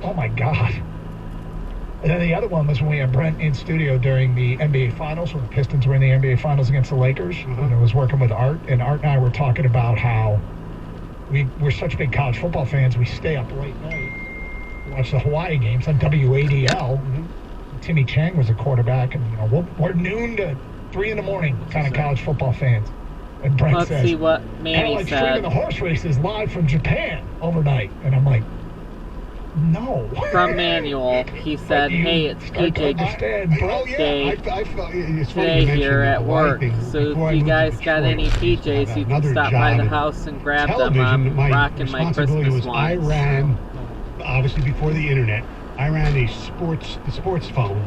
Oh, my God. And then the other one was when we had Brent in studio during the NBA Finals, when the Pistons were in the NBA Finals against the Lakers. And I was working with Art, and Art and I were talking about how we're such big college football fans, we stay up late night, watch the Hawaii games on WADL. Timmy Chang was a quarterback, and we're noon to 3 in the morning kind of college football fans. And Brent Let's says, see what Manny like said. streaming the horse races live from Japan overnight. And I'm like, no. From Manuel, he said, "Hey, it's PJ Day I felt it's funny today you mentioned here the at Hawaii work. thing. So Before I if you moved to guys got Detroit, any I used to have PJs, you can another stop by job the in house and grab them. television. I'm My rocking my responsibility Christmas was ones." I ran, obviously before the internet, I ran the sports phone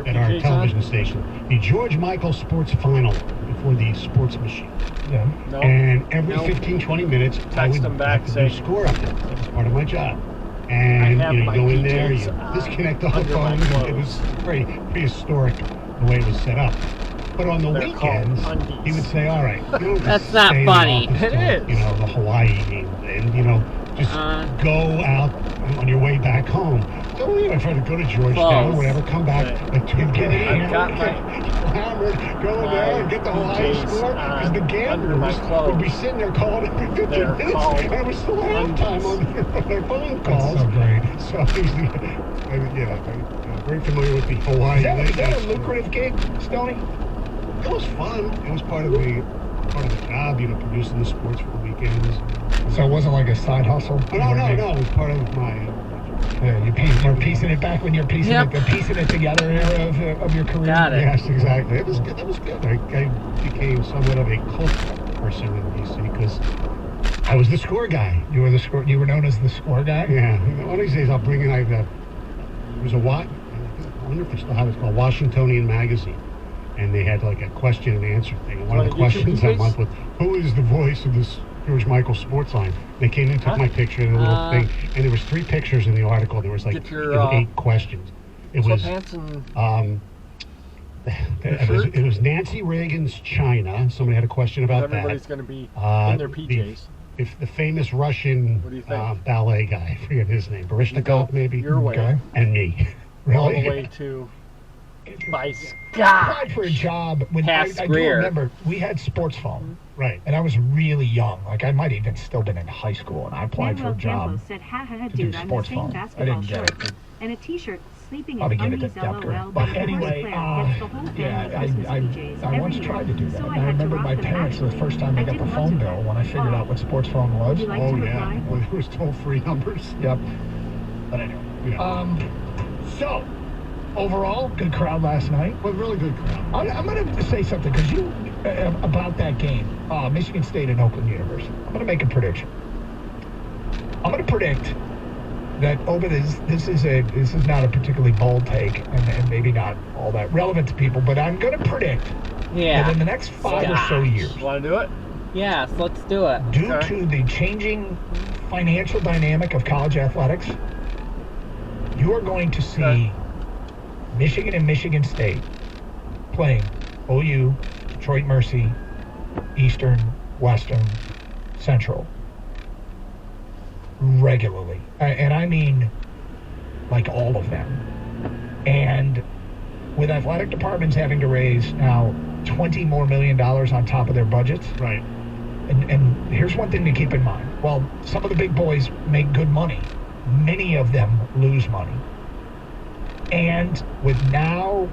at our television station. The George Michael Sports Final before the sports machine. Yeah. No. And every 15, 20 minutes, I would them back, have to say, do score updates. That was part of my job. And I have you my go in there, you PJs, disconnect the under my phone. clothes. It was very prehistoric the way it was set up. But on the They're weekends, called undies. he would say, "All right, you don't That's just not stay in the funny. office It till, is. the Hawaii game, and just go out on your way back home. Don't even try to go to Georgetown or whatever. Come back like 2 minutes. I've got my Hammered, go in there and get the Hawaii PJs score because the under my gamblers clothes. would be sitting there calling every 15 They're minutes, called and it was still halftime on their phone calls. That's so great. So I'm very familiar with the Hawaii. Is that a lucrative gig, Stoney? It was fun. It was part of the job, producing the sports for the weekends. So it wasn't like a side hustle? Oh, no. It was part of my. Yeah, you're piecing it back when you're piecing it together era of your career. Got it. Yes, exactly. It was good. That was good. I became somewhat of a cult person in DC because I was the score guy. You were the score. You were known as the score guy. Yeah. One of these days I'll bring in. It was I wonder if it's still how it's called, Washingtonian Magazine, and they had like a question and answer thing. And one of the questions that month was, "Who is the voice of this George Michael sports line?" They came in, took my picture and a little thing, and there was 3 pictures in the article. There was like Get your, 8 questions. It was it was Nancy Reagan's China. Somebody had a question about everybody's that. going to be in their PJs. If the famous Russian What do you think? ballet guy, I forget his name, Baryshnikov maybe, Your way. Okay. and me. All Really? the way to by I applied for a job when I Past do Greer. remember we had sports phone, Right. and I was really young. Like I might even still been in high school, and I applied for a job said, ha, to do dude, I'm the sports same phone. I basketball didn't get shorts it. and a t-shirt sleeping Probably in get it undies at Depker. LOL, But the anyway, horse player gets the whole family Christmas PJs I once every tried to year. do that. So And I I had to remember rock my them parents, the actually. first time they I got the didn't phone want to. bill when I figured out what sports phone was. Would you like Oh to yeah. reply? Well, there was toll-free numbers. Yep. But anyway. So, overall, good crowd last night. Well, really good crowd. I'm going to say something because about that game, Michigan State and Oakland University. I'm going to make a prediction. I'm going to predict that over this is not a particularly bold take and maybe not all that relevant to people, but I'm going to predict that in the next 5 or so years, Want to do it? Yes, let's do it. due to the changing financial dynamic of college athletics, you are going to see Michigan and Michigan State playing OU, Detroit Mercy, Eastern, Western, Central regularly. And I mean like all of them. And with athletic departments having to raise now $20 more million on top of their budgets. Right. And here's one thing to keep in mind. While some of the big boys make good money, many of them lose money. And with now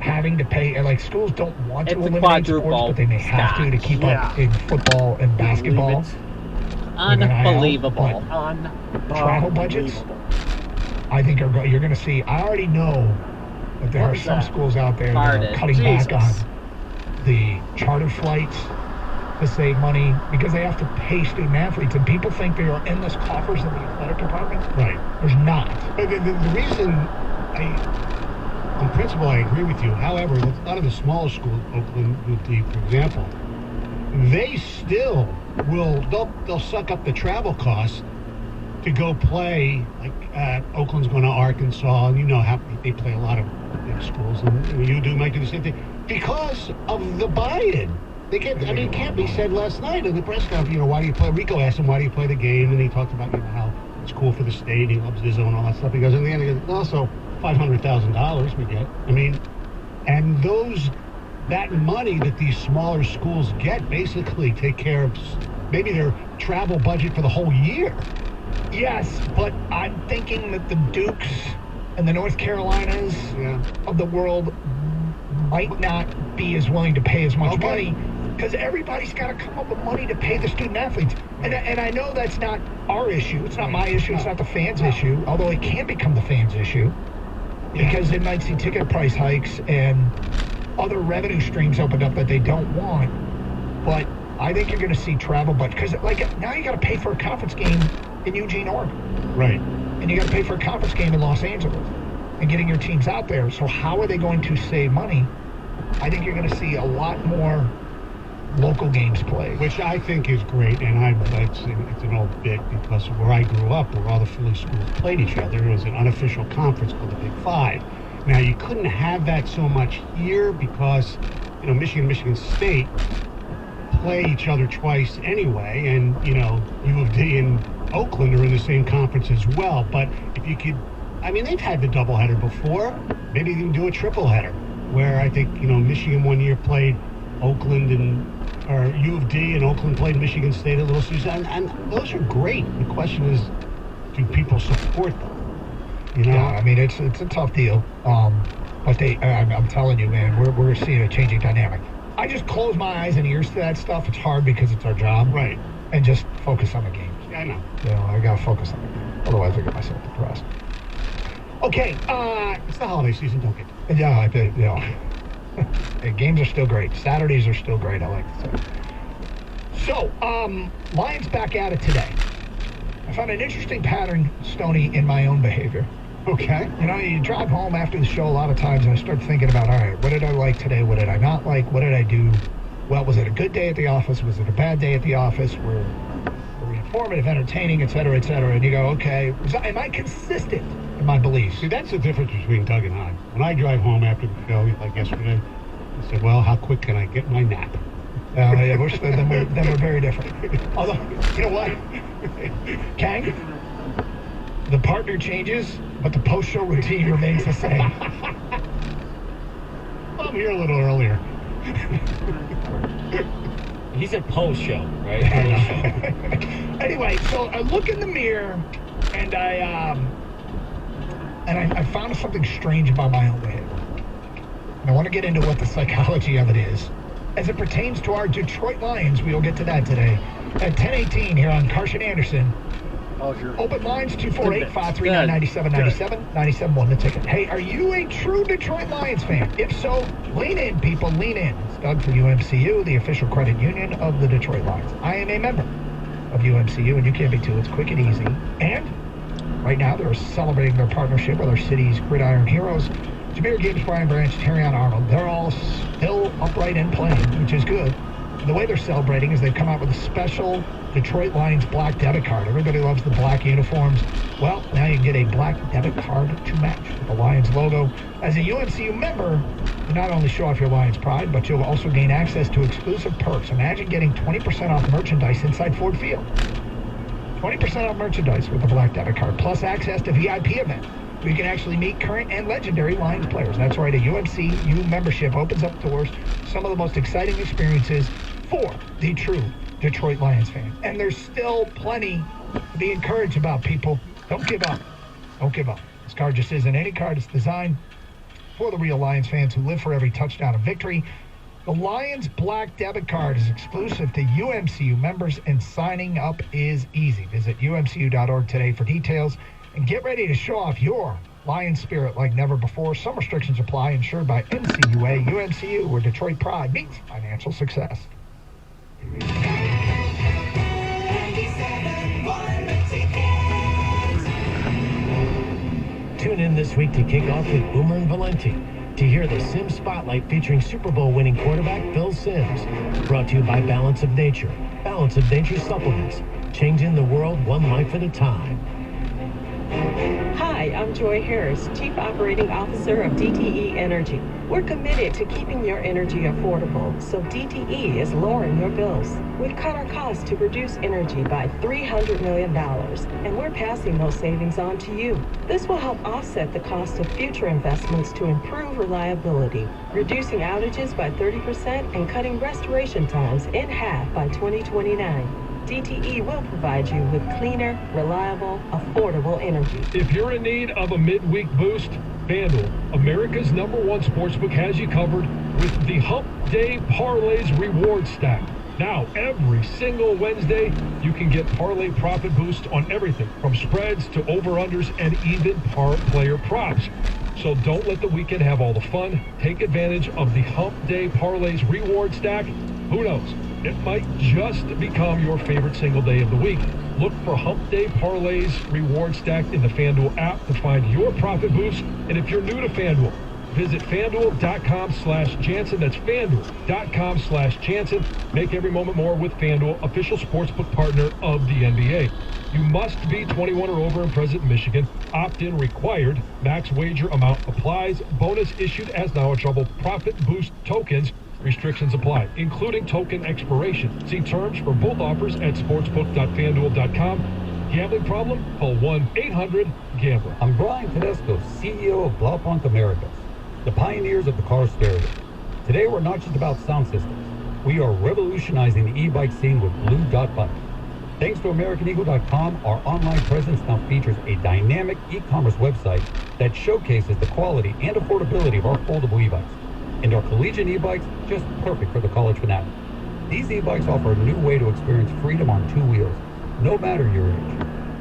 having to pay, like schools don't want to It's a eliminate sports, quadruple but they may have to keep up in football and basketball. Unbelievable. Travel budgets, I think you're going to see. I already know that there are some schools out there that are cutting back on the charter flights to save money because they have to pay student athletes, and people think there are endless coffers in the athletic department. Right. There's not. But the reason on principle, I agree with you. However, a lot of the smaller schools, Oakland, UT, for example, they still they'll suck up the travel costs to go play. Like Oakland's going to Arkansas, and how they play a lot of big schools, and you might do the same thing because of the buy-in. They get. It can't be said last night in the press conference. Why do you play? Rico asked him, "Why do you play the game?" And he talked about how it's cool for the state. He loves his own, all that stuff. He goes, in the end, he goes, also $500,000 we get. I mean, and that money that these smaller schools get basically take care of maybe their travel budget for the whole year. Yes, but I'm thinking that the Dukes and the North Carolinas of the world might not be as willing to pay as much money, because everybody's got to come up with money to pay the student athletes. And I know that's not our issue. It's not my issue. It's not the fans' issue, although it can become the fans' issue, because they might see ticket price hikes and other revenue streams opened up that they don't want. But I think you're going to see travel, but because now you got to pay for a conference game in Eugene, Oregon. Right. And you got to pay for a conference game in Los Angeles and getting your teams out there. So how are they going to save money? I think you're going to see a lot more local games played, which I think is great. And it's an old bit, because where I grew up, where all the Philly schools played each other, there was an unofficial conference called the Big Five. Now, you couldn't have that so much here because, Michigan State play each other twice anyway, and, U of D and Oakland are in the same conference as well. But if you could, they've had the doubleheader before. Maybe you can do a tripleheader, where I think, Michigan one year played Oakland or U of D, and Oakland played Michigan State at Little Caesars, and those are great. The question is, do people support them? Yeah, it's a tough deal. But I'm telling you, man, we're seeing a changing dynamic. I just close my eyes and ears to that stuff. It's hard because it's our job. Right. And just focus on the games. Yeah, I know. I got to focus on the game. Otherwise, I get myself depressed. Okay. It's the holiday season, don't get it. Yeah, the games are still great. Saturdays are still great, I like to say. So, Lions back at it today. I found an interesting pattern, Stoney, in my own behavior. Okay. You drive home after the show a lot of times, and I start thinking about, all right, what did I like today? What did I not like? What did I do? Well, was it a good day at the office? Was it a bad day at the office? Were we informative, entertaining, et cetera, et cetera? And you go, okay, am I consistent in my beliefs? See, that's the difference between Doug and I. When I drive home after the show, like yesterday, I said, well, how quick can I get my nap? Yeah, then we're very different. Although, you know what? Kang, the partner changes, but the post-show routine remains the same. I'm here a little earlier. He said post-show, right? Anyway, so I look in the mirror, and I found something strange about my own behavior. And I want to get into what the psychology of it is. As it pertains to our Detroit Lions, we will get to that today at 10:18 here on Carson Anderson. Open lines 248-539-9797, 97.1 the ticket. Hey, are you a true Detroit Lions fan? If so, lean in, people, lean in. It's Doug for UMCU, the official credit union of the Detroit Lions. I am a member of UMCU, and you can be too. It's quick and easy. And right now, they're celebrating their partnership with our city's Gridiron Heroes. Jameer Gibbs, Brian Branch, Terrion Arnold, they're all still upright and playing, which is good. And the way they're celebrating is they've come out with a special Detroit Lions black debit card. Everybody loves the black uniforms. Well, now you can get a black debit card to match with the Lions logo. As a UMCU member, you not only show off your Lions pride, but you'll also gain access to exclusive perks. Imagine getting 20% off merchandise inside Ford Field. 20% off merchandise with the black debit card, plus access to VIP events, where you can actually meet current and legendary Lions players. That's right, a UMCU membership opens up doors to some of the most exciting experiences for the true Detroit Lions fan. And there's still plenty to be encouraged about, people. Don't give up. Don't give up. This card just isn't any card. It's designed for the real Lions fans who live for every touchdown and victory. The Lions Black Debit Card is exclusive to UMCU members, and signing up is easy. Visit umcu.org today for details and get ready to show off your Lions spirit like never before. Some restrictions apply, insured by NCUA. UMCU, where Detroit pride meets financial success. Tune in this week to kick off with Boomer and Valenti to hear the Sims Spotlight featuring Super Bowl winning quarterback Phil Sims. Brought to you by Balance of Nature. Balance of Nature supplements, changing the world one life at a time. Hi, Hi, I'm Joy Harris, Chief Operating Officer of DTE Energy. We're committed to keeping your energy affordable, so DTE is lowering your bills. We've cut our costs to reduce energy by $300 million, and we're passing those savings on to you. This will help offset the cost of future investments to improve reliability, reducing outages by 30% and cutting restoration times in half by 2029. DTE will provide you with cleaner, reliable, affordable energy. If you're in need of a midweek boost, FanDuel, America's #1 sportsbook, has you covered with the Hump Day Parlays Reward Stack. Now, every single Wednesday, you can get parlay profit boost on everything from spreads to over-unders and even player props. So don't let the weekend have all the fun. Take advantage of the Hump Day Parlays Reward Stack. Who knows? It might just become your favorite single day of the week. Look for Hump Day Parlays Reward Stack in the FanDuel app to find your profit boost. And if you're new to FanDuel, visit FanDuel.com/Jansen. That's FanDuel.com/Jansen. Make every moment more with FanDuel, official sportsbook partner of the NBA. You must be 21 or over and present in Michigan. Opt-in required. Max wager amount applies. Bonus issued as now a trouble. Profit boost tokens. Restrictions apply, including token expiration. See terms for both offers at sportsbook.fanduel.com. Gambling problem? Call 1-800-GAMBLER. I'm Brian Tedesco, CEO of Blaupunk Americas, the pioneers of the car stereo. Today we're not just about sound systems. We are revolutionizing the e-bike scene with Blue Dot Bike. Thanks to AmericanEagle.com, our online presence now features a dynamic e-commerce website that showcases the quality and affordability of our foldable e-bikes. And our collegiate e-bikes, just perfect for the college fanatic. These e-bikes offer a new way to experience freedom on two wheels, no matter your age.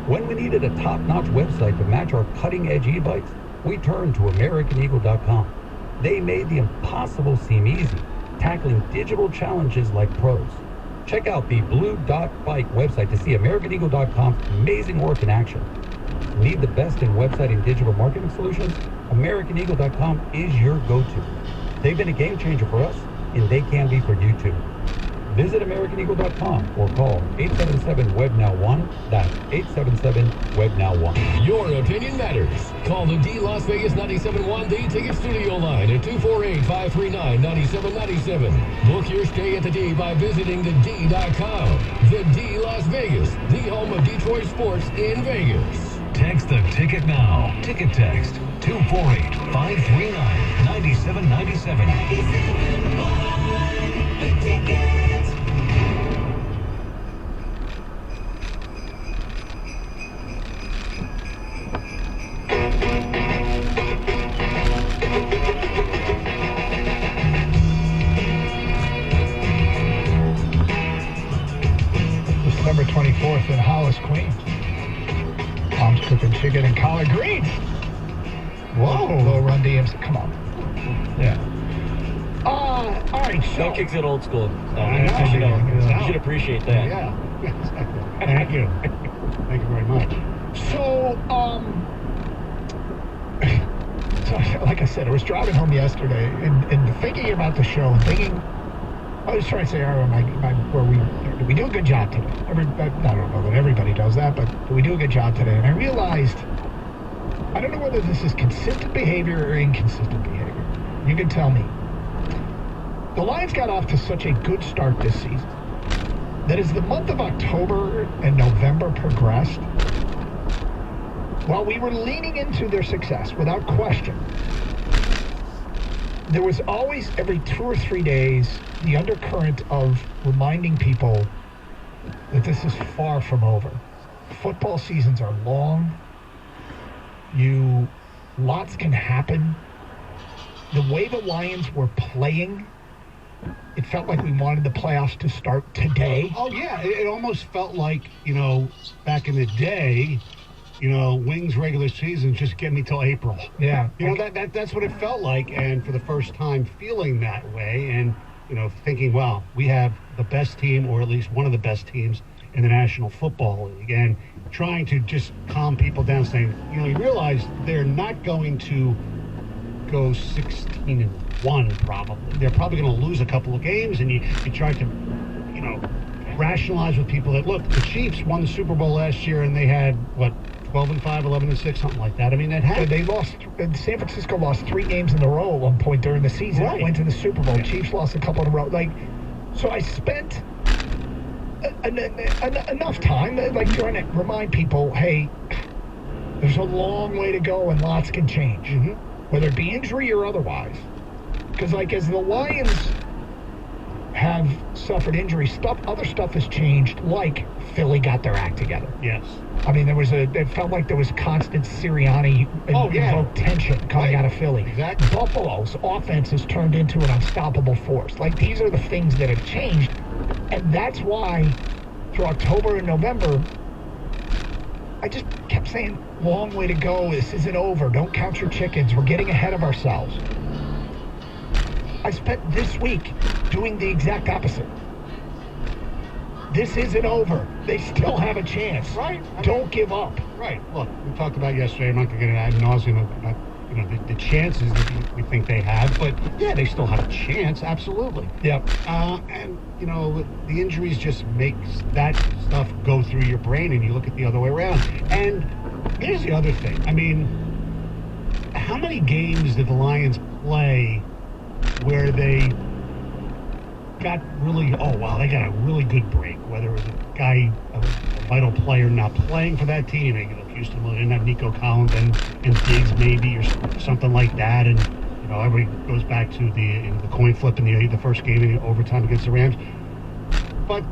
When we needed a top-notch website to match our cutting-edge e-bikes, we turned to AmericanEagle.com. They made the impossible seem easy, tackling digital challenges like pros. Check out the Blue Dot Bike website to see AmericanEagle.com's amazing work in action. Need the best in website and digital marketing solutions? AmericanEagle.com is your go-to. They've been a game changer for us, and they can be for you too. Visit AmericanEagle.com or call 877-WEB-NOW1. That's 877-WEB-NOW1. Your opinion matters. Call the D Las Vegas 97.1 The Ticket Studio line at 248-539-9797. Book your stay at the D by visiting thed.com. The D Las Vegas, the home of Detroit sports in Vegas. Text the ticket now. Ticket text 248-539-9797. December 24th in Hollis, Queens. Mom's cooking chicken and collard greens. Whoa. Little Run DMC. Come on. Yeah. All right. So That kicks it old school. I know. You should appreciate that. Yeah. Thank you. Thank you very much. So, like I said, I was driving home yesterday and thinking about the show, I was trying to say, did we do a good job today? I don't know that everybody does that, but did we do a good job today? And I realized, I don't know whether this is consistent behavior or inconsistent behavior. You can tell me. The Lions got off to such a good start this season that as the month of October and November progressed, while we were leaning into their success without question, there was always, every 2 or 3 days, the undercurrent of reminding people that this is far from over. Football seasons are long. Lots can happen. The way the Lions were playing, it felt like we wanted the playoffs to start today. Oh, yeah. It almost felt like, back in the day, Wings regular season just get me till April. Yeah. That's what it felt like. And for the first time feeling that way and, thinking, wow, we have the best team, or at least one of the best teams in the National Football League, and trying to just calm people down, saying, you realize they're not going to go 16-1 probably. They're probably going to lose a couple of games, and you try to, rationalize with people that, look, the Chiefs won the Super Bowl last year, and they had, 12-5, 11-6, something like that. I mean, that happened. They lost. San Francisco lost 3 games in a row at one point during the season. Right. Went to the Super Bowl. Chiefs lost a couple in a row. So I spent enough time, trying to remind people, hey, there's a long way to go and lots can change, whether it be injury or otherwise. Because, as the Lions have suffered injury, other stuff has changed, like Philly got their act together. Yes. I mean, it felt like there was constant Sirianni invoked tension coming out of Philly. Exactly. Buffalo's offense has turned into an unstoppable force. These are the things that have changed, and that's why through October and November, I just kept saying, long way to go, this isn't over, don't count your chickens, we're getting ahead of ourselves. I spent this week doing the exact opposite. This isn't over. They still have a chance. Right. Don't give up. Right. Look, we talked about yesterday. I'm not going to get ad nauseum about the chances that we think they have, but yeah, they still have a chance. Absolutely. Yep. And the injuries just makes that stuff go through your brain, and you look at the other way around. And here's the other thing. I mean, how many games did the Lions play where they got really, they got a really good break, whether it was a guy, a vital player not playing for that team, Houston didn't have Nico Collins and Diggs maybe, or something like that, and everybody goes back to the coin flip in the first game in overtime against the Rams. But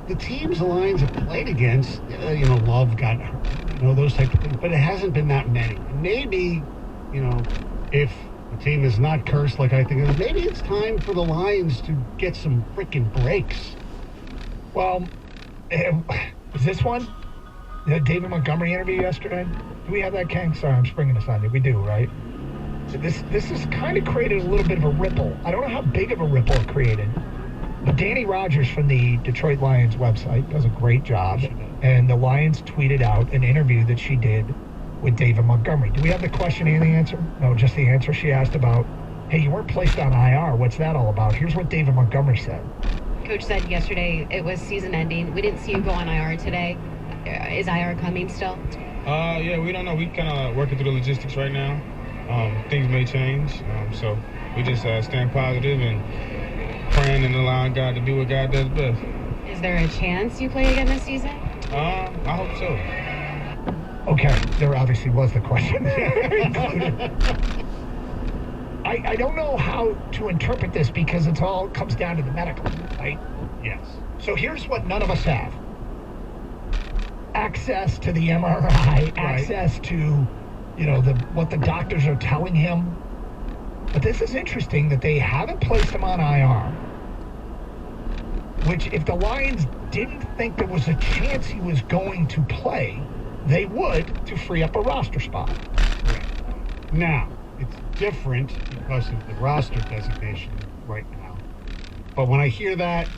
the teams the Lions have played against, Love got hurt, those type of things, but it hasn't been that many. Maybe, if the team is not cursed like I think it is, maybe it's time for the Lions to get some freaking breaks. Well, is this one? The David Montgomery interview yesterday? Do we have that, Ken? Sorry, I'm springing this on you. We do, right? This has kind of created a little bit of a ripple. I don't know how big of a ripple it created, but Danny Rogers from the Detroit Lions website does a great job, and the Lions tweeted out an interview that she did with David Montgomery. Do we have the question and the answer? No, just the answer. She asked about, hey, you weren't placed on IR. What's that all about? Here's what David Montgomery said. Coach said yesterday it was season ending. We didn't see you go on IR today. Is IR coming still? Yeah, we don't know. We kind of working through the logistics right now. Things may change. So we just staying positive and praying and allowing God to do what God does best. Is there a chance you play again this season? I hope so. Okay, there obviously was the question included. I don't know how to interpret this because it all comes down to the medical, right? Yes. So here's what none of us have. Access to the MRI, access to, what the doctors are telling him. But this is interesting that they haven't placed him on IR, which if the Lions didn't think there was a chance he was going to play, they would to free up a roster spot. Now, it's different because of the roster designation right now. But when I hear that,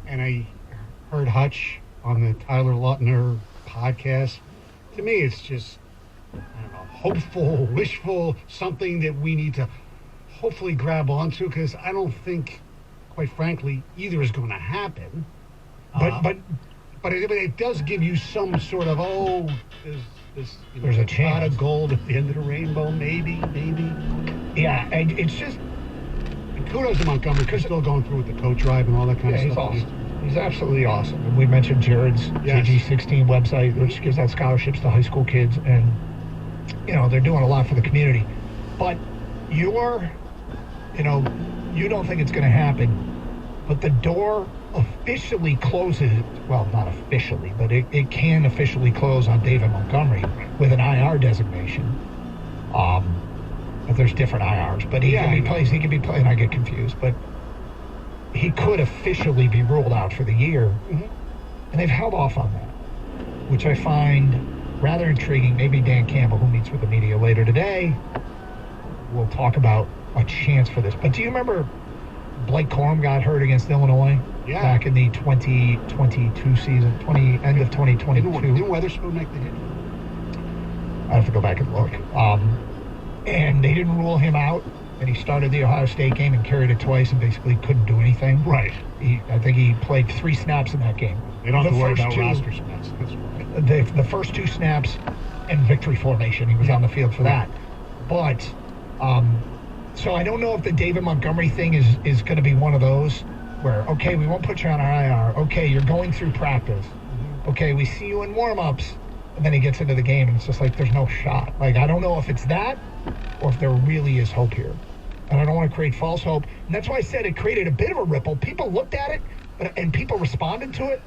and I heard Hutch on the Tyler Lautner podcast, to me it's just, I don't know, hopeful, wishful, something that we need to hopefully grab onto, because I don't think, quite frankly, either is going to happen. But it does give you some sort of, there's a chance. Pot of gold at the end of the rainbow, maybe. Yeah, and it's just... And kudos to Montgomery, because still going through with the coat drive and all that kind of stuff. He's awesome. He's absolutely awesome. And we mentioned Jared's KG16 website, which gives out scholarships to high school kids, and, they're doing a lot for the community. But you don't think it's going to happen, but the door officially closes, well, not officially, but it can officially close on David Montgomery with an IR designation. But there's different IRs, but he could be playing, I get confused, but he could officially be ruled out for the year, and they've held off on that, which I find rather intriguing. Maybe Dan Campbell, who meets with the media later today, will talk about a chance for this. But do you remember Blake Corum got hurt against Illinois back in the 2022 season, end of 2022? Didn't Weatherspoon make the hit? I have to go back and look. And they didn't rule him out, and he started the Ohio State game and carried it twice and basically couldn't do anything. Right. I think he played 3 snaps in that game. They don't have to worry about roster spots. The first 2 snaps, and victory formation. He was on the field for that. But, so I don't know if the David Montgomery thing is going to be one of those where, okay, we won't put you on our IR. Okay, you're going through practice. Okay, we see you in warm-ups. And then he gets into the game, and it's just like there's no shot. Like, I don't know if it's that or if there really is hope here. And I don't want to create false hope. And that's why I said it created a bit of a ripple. People looked at it, and people responded to it.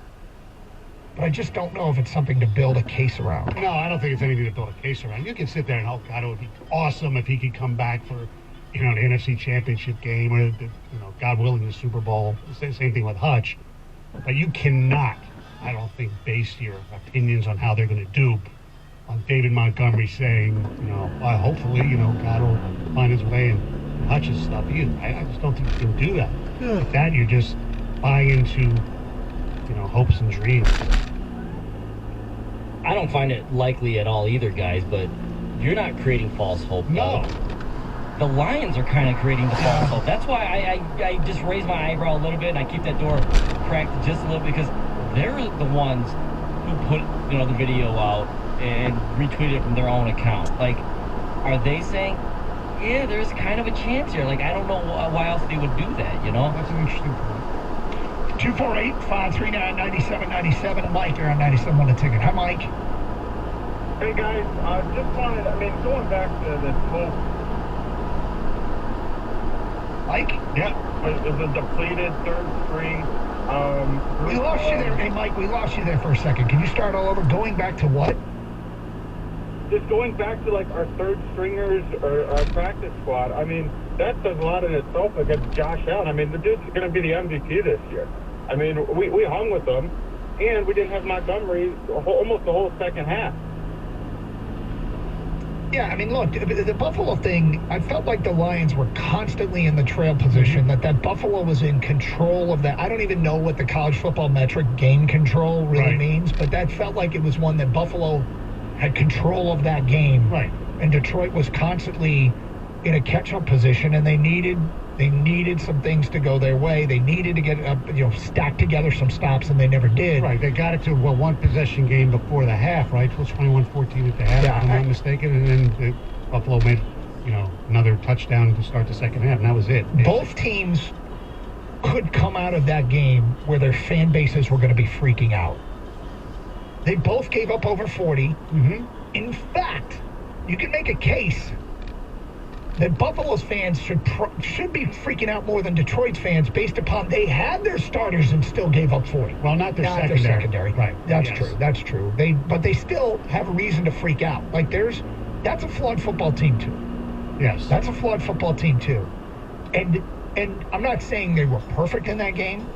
But I just don't know if it's something to build a case around. No, I don't think it's anything to build a case around. You can sit there and, oh, God, it would be awesome if he could come back for, the NFC Championship game or, God willing, the Super Bowl. Same thing with Hutch. But you cannot, I don't think, base your opinions on how they're going to do on David Montgomery saying, well, hopefully, God will find his way and Hutch's stuff either. I just don't think you can do that. With that, you're just buying into, hopes and dreams. I don't find it likely at all either, guys, but you're not creating false hope. No. The Lions are kind of creating the false hope. That's why I just raise my eyebrow a little bit and I keep that door cracked just a little bit, because they're the ones who put the video out and retweeted it from their own account. Like, are they saying, yeah, there's kind of a chance here? Like, I don't know why else they would do that, That's an interesting point. 248-539-9797. Mike, you're on 97.1 The Ticket. Hi, Mike. Hey, guys. Just wanted, going back to this whole... Mike? Yeah. Is a depleted third string. We lost you there. Hey, Mike, we lost you there for a second. Can you start all over? Going back to what? Just going back to, our third stringers or our practice squad. That says a lot in itself against Josh Allen. The dude's going to be the MVP this year. We hung with them, and we didn't have Montgomery almost the whole second half. Yeah, look, the Buffalo thing, I felt like the Lions were constantly in the trail position, that Buffalo was in control of that. I don't even know what the college football metric game control really means, but that felt like it was one that Buffalo had control of that game. Right. And Detroit was constantly in a catch-up position, and they needed some things to go their way. They needed to get stack together some stops, and they never did. Right. They got it to a one possession game before the half, right? It was 21-14 at the half, if I'm not mistaken, and then Buffalo made another touchdown to start the second half, and that was it. Both teams could come out of that game where their fan bases were going to be freaking out. They both gave up over 40. Mm-hmm. In fact, you can make a case that Buffalo's fans should be freaking out more than Detroit's fans based upon they had their starters and still gave up 40. Well, not their secondary. Right. That's true. That's true. But they still have a reason to freak out. That's a flawed football team too. Yes. That's a flawed football team too. And I'm not saying they were perfect in that game,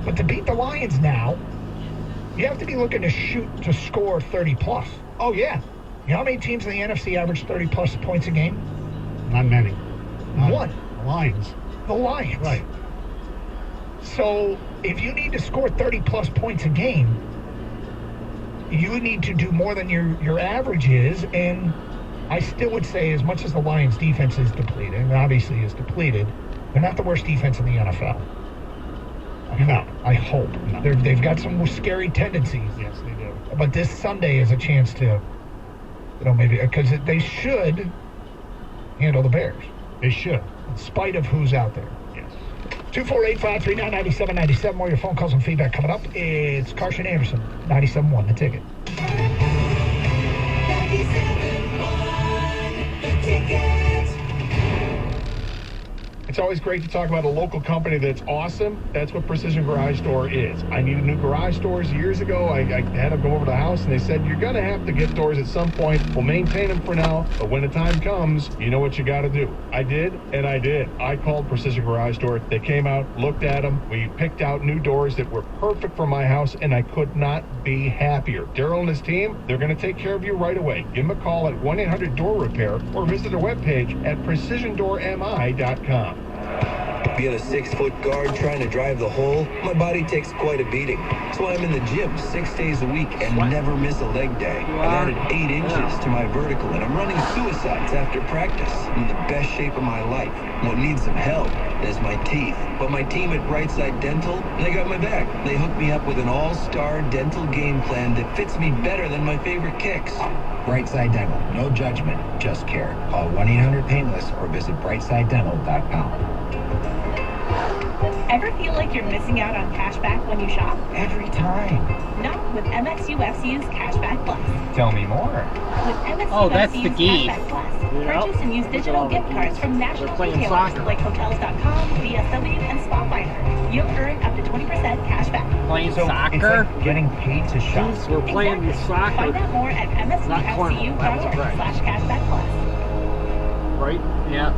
but to beat the Lions now, you have to be looking to score 30 plus. Oh yeah. You know how many teams in the NFC average 30 plus points a game? Not many. One. The Lions. The Lions. Right. So if you need to score 30 plus points a game, you need to do more than your average is. And I still would say, as much as the Lions defense is depleted, and obviously is depleted, they're not the worst defense in the NFL. I hope. No. They've got some scary tendencies. Yes, they do. But this Sunday is a chance to, maybe, because they should handle the Bears. They should. In spite of who's out there. Yes. 248-539-9797. More of your phone calls and feedback coming up. It's Carson Anderson, 97.1 The Ticket. 97.1 The Ticket. It's always great to talk about a local company that's awesome. That's what Precision Garage Door is. I needed new garage doors years ago. I had to go over to the house, and they said, you're going to have to get doors at some point. We'll maintain them for now, but when the time comes, you know what you got to do. I did, and I did. I called Precision Garage Door. They came out, looked at them. We picked out new doors that were perfect for my house, and I could not be happier. Daryl and his team, they're going to take care of you right away. Give them a call at 1-800-DOOR-REPAIR or visit their webpage at precisiondoormi.com. Being a 6-foot guard trying to drive the hole, my body takes quite a beating. So I'm in the gym 6 days a week and never miss a leg day. I've added 8 inches to my vertical and I'm running suicides after practice. I'm in the best shape of my life. What needs some help is my teeth. But my team at Brightside Dental, they got my back. They hooked me up with an all-star dental game plan that fits me better than my favorite kicks. Brightside Dental. No judgment, just care. Call 1-800-PAINLESS or visit brightsideddental.com. Ever feel like you're missing out on cashback when you shop? Every time. Not with MXUFC's Cashback Plus. Tell me more. With MXUFC's Oh, that's the key. Cashback Plus, purchase and use digital gift cards from national retailers like Hotels.com, DSW, and Spotfinder. You'll earn up to 20% cashback. Playing So soccer? it's like getting paid to shop. We're playing soccer. Find out more at MSUFCU.org/cashback plus. Right? Yeah.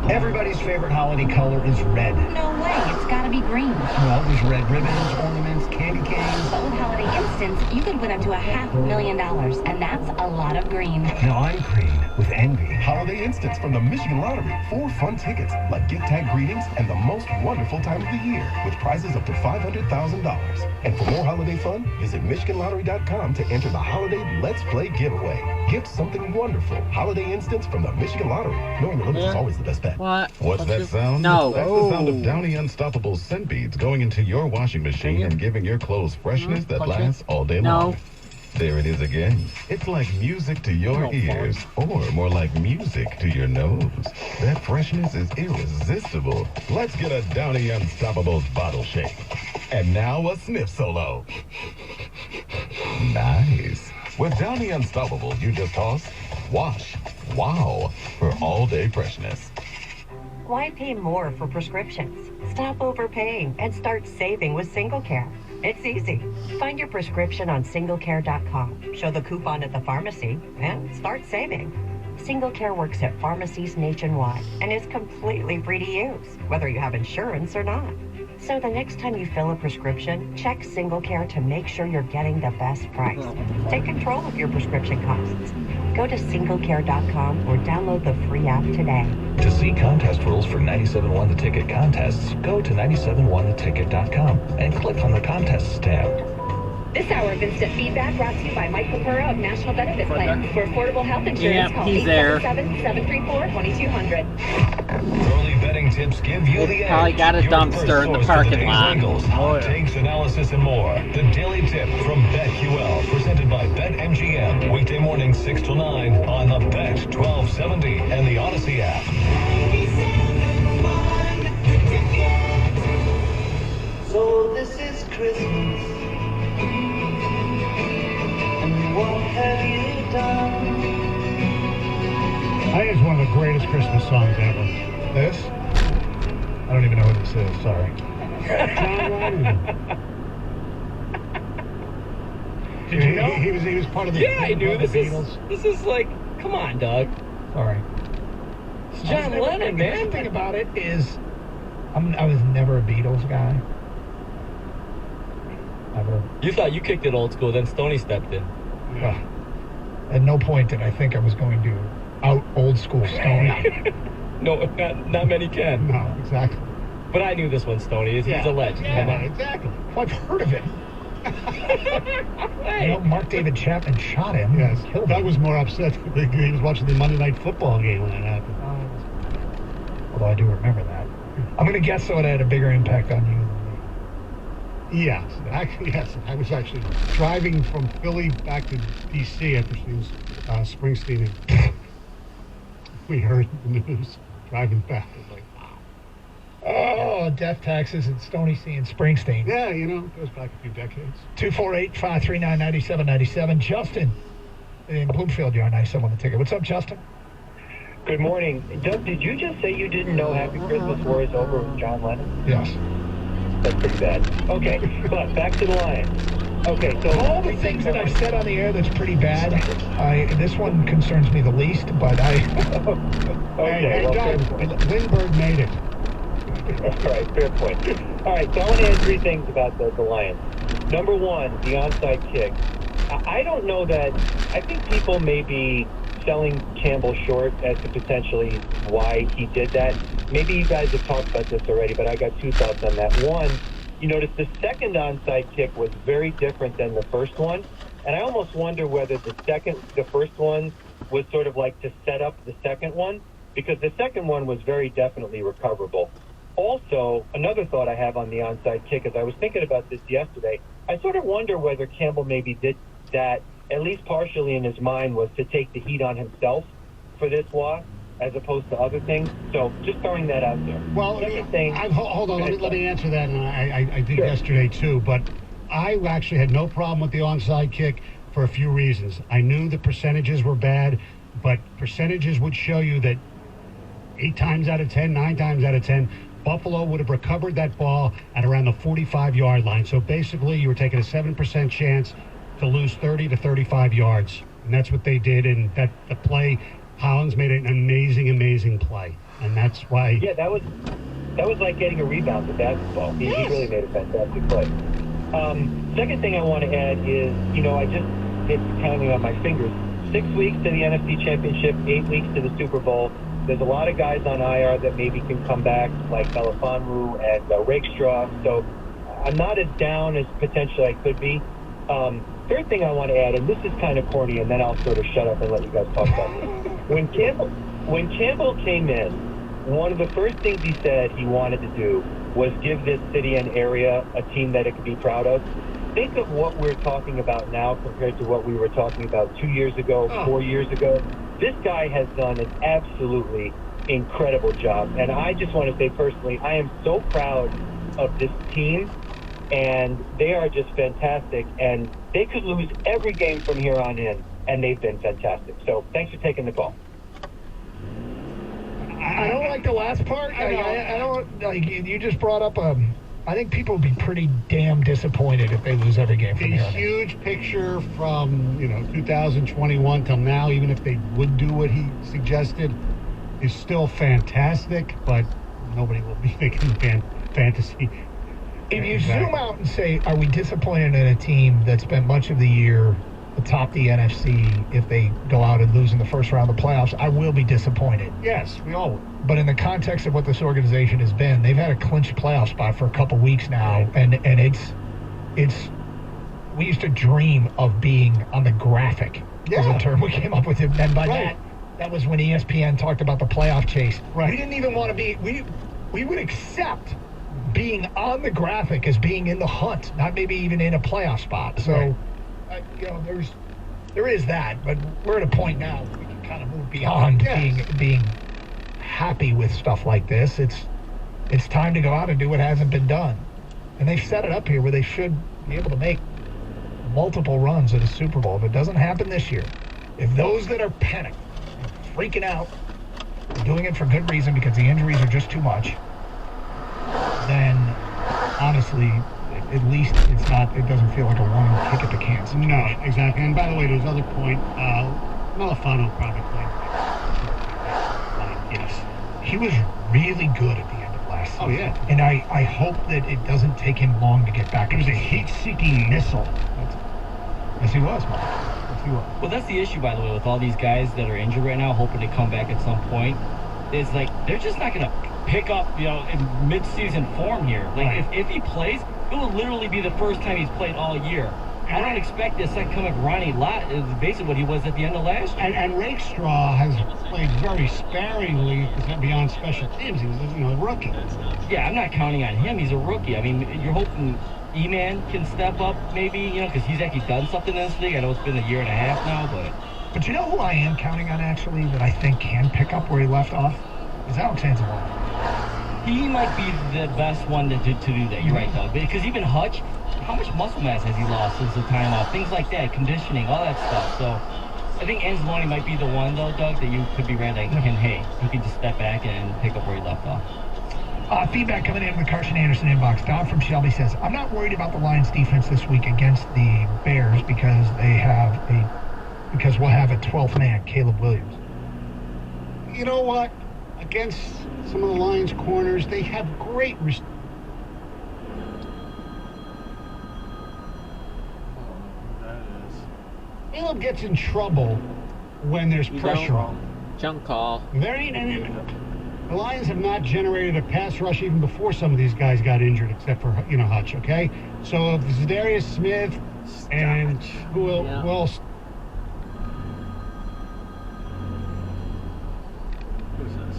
Everybody's favorite holiday color is red. No way, it's gotta be green. Well, there's red ribbons, ornaments, candy canes. But with Holiday Instants, you could win up to $500,000, and that's a lot of green. Now I'm green with envy. Holiday Instants from the Michigan Lottery. 4 fun tickets, like gift tag greetings and the most wonderful time of the year, with prizes up to $500,000. And for more holiday fun, visit MichiganLottery.com to enter the Holiday Let's Play giveaway. Gift something wonderful. Holiday Instants from the Michigan Lottery. Knowing the limits is always the best bet. What? What's that sound? No. That's the sound of Downy Unstoppable scent beads going into your washing machine and giving your clothes freshness that lasts all day long. There it is again. It's like music to your ears, or more like music to your nose. That freshness is irresistible. Let's get a Downy Unstoppables bottle shake. And now a sniff solo. Nice. With Downy Unstoppables, you just toss, wash, wow, for all-day freshness. Why pay more for prescriptions? Stop overpaying and start saving with SingleCare. It's easy. Find your prescription on singlecare.com. Show the coupon at the pharmacy and start saving. SingleCare works at pharmacies nationwide and is completely free to use, whether you have insurance or not. So the next time you fill a prescription, check SingleCare to make sure you're getting the best price. Take control of your prescription costs. Go to singlecare.com or download the free app today. To see contest rules for 97.1 The Ticket contests, go to 97onetheticket.com and click on the Contests tab. This hour of instant feedback brought to you by Mike Papura of National Benefit Plan. For affordable health insurance, call 877-734-2200. Early betting tips give you the edge. Probably got a dumpster in the parking lot. Hot takes, analysis, and more. The Daily Tip from BetQL, presented by BetMGM. Weekday mornings 6 till 9 on the Bet 1270 and the Odyssey app. So this is Christmas. What have you done? I think it's one of the greatest Christmas songs ever. This? I don't even know who this is, sorry. John Lennon. Did you know? He was part of the, Yeah, I do. the This Beatles. is like, come on, Doug. Sorry. It's John Lennon, man. The thing about it is, I was never a Beatles guy. Never. You thought you kicked it old school, then Stoney stepped in. Well, at no point did I think I was going to out old school Stoney. No, not many can. No, exactly. But I knew this one, Stoney. He's a legend. Yeah, Come on. exactly. Well, I've heard of him. You know, Mark David Chapman shot him. Yes. Killed Doug him. was more upset. He was watching the Monday Night Football game when that happened. Although I do remember that. I'm going to guess, though, it had a bigger impact on you. Yes, actually, yes. I was actually driving from Philly back to D.C. after she was Springsteen. And we heard the news driving back. It was like, Oh, death taxes and Stoney seeing Springsteen. yeah, you know, it goes back a few decades. 248-539-9797. Justin in Bloomfield, you're on 97 on the ticket. What's up, Justin? Good morning. Doug, did you just say you didn't know Happy Christmas War is over with John Lennon? Yes. That's pretty bad. Okay, but back to the Lions. Okay, so all the things that I've said on the air that's pretty bad, this one concerns me the least, but Okay, Hey, well, Doug, Lindbergh made it. all right, fair point. All right, so I want to add three things about the Lions. Number one, the onside kick. I don't know that. I think people may be selling Campbell short as to potentially why he did that. Maybe you guys have talked about this already, but I got two thoughts on that. One, you notice the second onside kick was very different than the first one, and I almost wonder whether the first one was sort of like to set up the second one, because the second one was very definitely recoverable. Also, another thought I have on the onside kick is I was thinking about this yesterday. I sort of wonder whether Campbell maybe did that at least partially in his mind, was to take the heat on himself for this loss, as opposed to other things. So just throwing that out there. Well, hold on. Let me answer that. And I did Sure. yesterday too. But I actually had no problem with the onside kick for a few reasons. I knew the percentages were bad, but percentages would show you that 8 times out of 10, 9 times out of 10, Buffalo would have recovered that ball at around the 45-yard line. So basically, you were taking a 7% chance to lose 30 to 35 yards. And that's what they did. And the play, Hollins made an amazing play. And that's why... Yeah, that was like getting a rebound in basketball. He really made a fantastic play. Second thing I want to add is, I just did counting on my fingers. 6 weeks to the NFC Championship, 8 weeks to the Super Bowl. There's a lot of guys on IR that maybe can come back, like Melifonwu and Rakestraw. So I'm not as down as potentially I could be. Third thing I want to add, and this is kind of corny, and then I'll sort of shut up and let you guys talk about it. When Campbell came in, one of the first things he said he wanted to do was give this city and area a team that it could be proud of. Think of what we're talking about now compared to what we were talking about 2 years ago, 4 years ago. This guy has done an absolutely incredible job. And I just want to say personally, I am so proud of this team, and they are just fantastic. And they could lose every game from here on in, and they've been fantastic. So thanks for taking the call. I don't like the last part. I don't like. You just brought up I think people would be pretty damn disappointed if they lose every game from The here on in. huge picture from 2021 till now, even if they would do what he suggested, is still fantastic. But nobody will be thinking fantasy. If you zoom out and say, are we disappointed in a team that spent much of the year atop the NFC if they go out and lose in the first round of the playoffs? I will be disappointed. Yes, we all would. But in the context of what this organization has been, they've had a clinched playoff spot for a couple weeks now, and it's we used to dream of being on the graphic. Was a term we came up with, and by that was when ESPN talked about the playoff chase. Right. We didn't even want to be. We would accept being on the graphic as being in the hunt, not maybe even in a playoff spot. So, there is that, but we're at a point now where we can kind of move beyond being happy with stuff like this. It's time to go out and do what hasn't been done, and they've set it up here where they should be able to make multiple runs at a Super Bowl. If it doesn't happen this year, if those that are panicked, freaking out, are doing it for good reason because the injuries are just too much, then honestly, at least it doesn't feel like a one kick at the can situation. No, exactly. And by the way, to his other point, Melifonwu probably played. Yes. He was really good at the end of last season. Oh, yeah. And I hope that it doesn't take him long to get back. He was a heat-seeking missile. Yes, he was, Mark. Yes, he was. Well, that's the issue, by the way, with all these guys that are injured right now, hoping to come back at some point. It's like they're just not going to pick up, in mid-season form here. Like, if he plays, it will literally be the first time he's played all year. I don't expect the second coming of Ronnie Lott is basically what he was at the end of last year. And Rakestraw has played very sparingly beyond special teams. He was, a rookie. Yeah, I'm not counting on him. He's a rookie. I mean, you're hoping E-Man can step up maybe, because he's actually done something in this league. I know it's been a year and a half now, But you know who I am counting on, actually, that I think can pick up where he left off? Is Alex Anzalone. He might be the best one to do that. You're right, Doug. Because even Hutch, how much muscle mass has he lost since the time off? Things like that, conditioning, all that stuff. So I think Anzalone might be the one, though, Doug, that you could be right. Like, he can just step back and pick up where he left off. Feedback coming in with Carson Anderson inbox. Don from Shelby says, I'm not worried about the Lions defense this week against the Bears because we'll have a 12th man, Caleb Williams. You know what? Against some of the Lions corners, they have great Caleb gets in trouble when there's pressure on him. Jump call. The Lions have not generated a pass rush even before some of these guys got injured, except for Hutch. Okay, so if Zadarius Smith and who else? Who's this?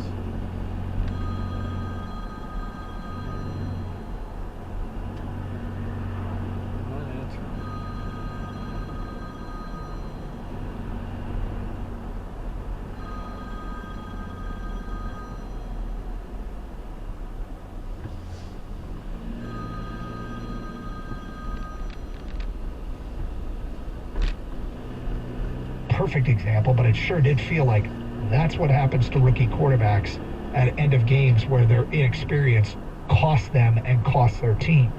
perfect example, but it sure did feel like that's what happens to rookie quarterbacks at end of games where their inexperience costs them and costs their team.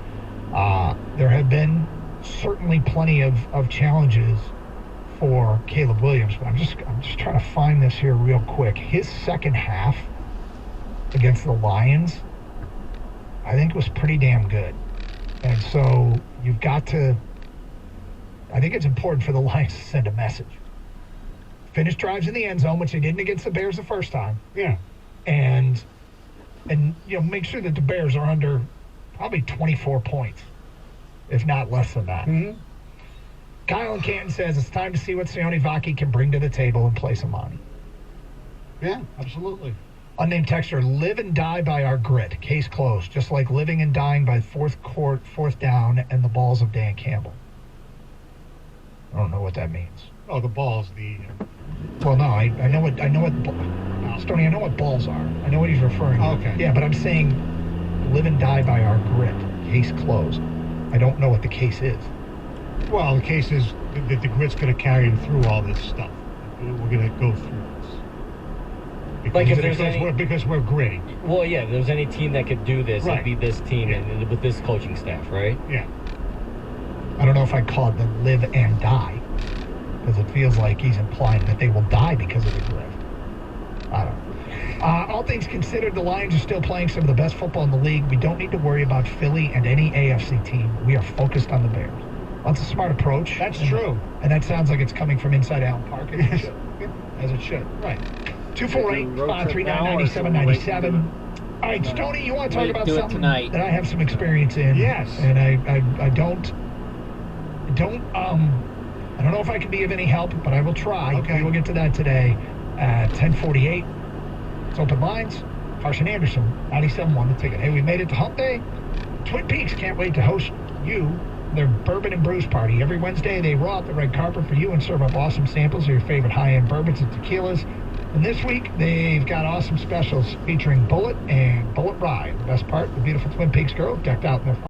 There have been certainly plenty of challenges for Caleb Williams, but I'm just trying to find this here real quick. His second half against the Lions, I think, was pretty damn good. And so you've got to, I think it's important for the Lions to send a message. Finish drives in the end zone, which they didn't against the Bears the first time. Yeah. And make sure that the Bears are under probably 24 points, if not less than that. Mm-hmm. Kyle in Canton says it's time to see what Sione Vaki can bring to the table and play some money. Yeah, absolutely. Unnamed texter, live and die by our grit. Case closed. Just like living and dying by fourth down and the balls of Dan Campbell. I don't know what that means. Oh, the balls. Well, no, I know what Stoney, I know what balls are. I know what he's referring to. Okay. Yeah, but I'm saying live and die by our grit. Case closed. I don't know what the case is. Well, the case is that the grit's going to carry him through all this stuff. We're going to go through this. Because we're gritty. Well, yeah, if there's any team that could do this, Right. it'd be this team and with this coaching staff, right? Yeah. I don't know if I'd call it the live and die, because it feels like he's implying that they will die because of the grit. I don't know. All things considered, the Lions are still playing some of the best football in the league. We don't need to worry about Philly and any AFC team. We are focused on the Bears. Well, that's a smart approach. That's true. And that sounds like it's coming from inside Allen Park. As it should. Right. 248-399-9797. All right, Stoney, you want to talk about something tonight. that I have some experience in? Yes. And I don't know if I can be of any help, but I will try. Okay. We'll get to that today at 10:48. It's open lines. Carson Anderson, 97.1 The Ticket. Hey, we made it to Hump Day. Twin Peaks can't wait to host you their Bourbon and Brews party. Every Wednesday, they roll out the red carpet for you and serve up awesome samples of your favorite high-end bourbons and tequilas. And this week, they've got awesome specials featuring Bullet and Bullet Rye. The best part, the beautiful Twin Peaks girl decked out in their